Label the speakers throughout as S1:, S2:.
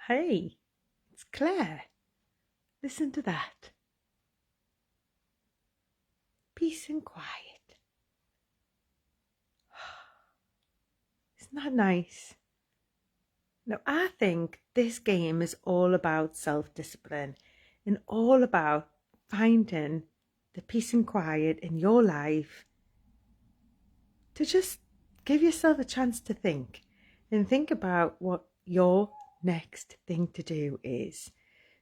S1: Hey, it's Claire. Listen to that. Peace and quiet. Isn't that nice? Now, I think this game is all about self-discipline and all about finding the peace and quiet in your life to just give yourself a chance to think and think about what your next thing to do is.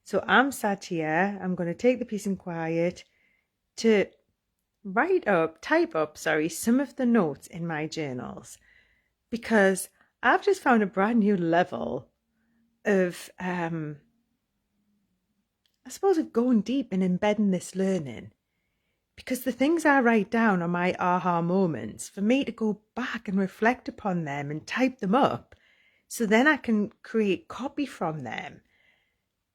S1: So I'm sat here, I'm going to take the peace and quiet to type up, some of the notes in my journals, because I've just found a brand new level of, I suppose, of going deep and embedding this learning. Because the things I write down are my aha moments for me to go back and reflect upon them and type them up, so then I can create copy from them.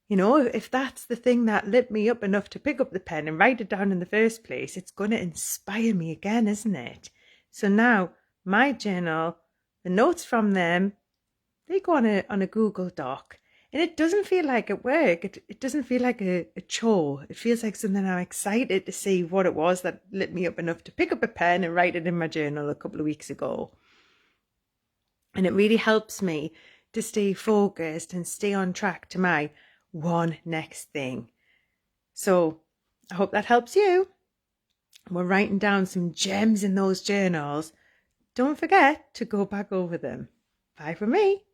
S1: You know, if that's the thing that lit me up enough to pick up the pen and write it down in the first place, it's going to inspire me again, isn't it? So now my journal, the notes from them, they go on a Google Doc. And it doesn't feel like at work. It doesn't feel like a chore. It feels like something I'm excited to see what it was that lit me up enough to pick up a pen and write it in my journal a couple of weeks ago. And it really helps me to stay focused and stay on track to my one next thing. So I hope that helps you. We're writing down some gems in those journals. Don't forget to go back over them. Bye from me.